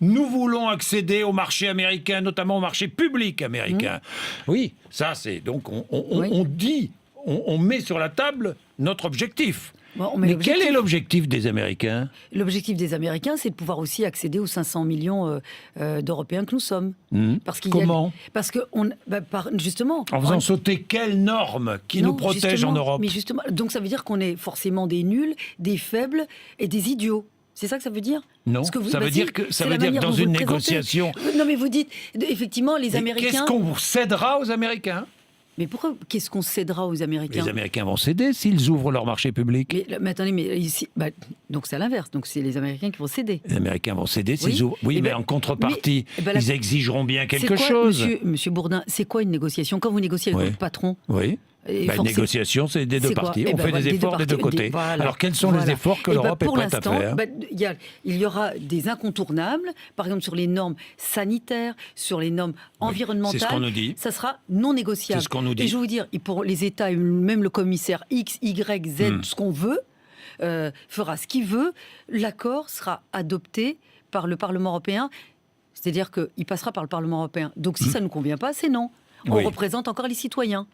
Nous voulons accéder au marché américain, notamment au marché public américain. Oui, ça c'est... Donc on dit, on met sur la table notre objectif. Bon, mais quel est l'objectif des Américains ? L'objectif des Américains, c'est de pouvoir aussi accéder aux 500 millions d'Européens que nous sommes. Comment ? Parce que, justement... En faisant sauter quelles normes qui nous protègent en Europe ? Mais justement, donc ça veut dire qu'on est forcément des nuls, des faibles et des idiots. C'est ça que ça veut dire ? Non, ça veut dire que dans une négociation... Non, mais vous dites, effectivement, les Américains... Qu'est-ce qu'on cédera aux Américains ? Mais pourquoi, qu'est-ce qu'on cédera aux Américains ? Les Américains vont céder s'ils ouvrent leur marché public. Mais attendez, mais ici, donc c'est à l'inverse. Donc c'est les Américains qui vont céder. Les Américains vont céder s'ils ouvrent. Oui, mais en contrepartie, ils exigeront bien quelque quoi, chose. Monsieur Bourdin, c'est quoi une négociation ? Quand vous négociez avec votre patron, une négociation, c'est des deux parties. On fait des efforts des deux côtés. Alors, quels sont les efforts que l'Europe est prête à faire ? Il y aura des incontournables, par exemple sur les normes sanitaires, sur les normes environnementales. C'est ce qu'on nous dit. Ça sera non négociable. C'est ce qu'on nous dit. Et je vais vous dire, pour les États, et même le commissaire X, Y, Z, ce qu'on veut, fera ce qu'il veut, l'accord sera adopté par le Parlement européen. C'est-à-dire qu'il passera par le Parlement européen. Donc si ça ne nous convient pas, c'est non. On représente encore les citoyens.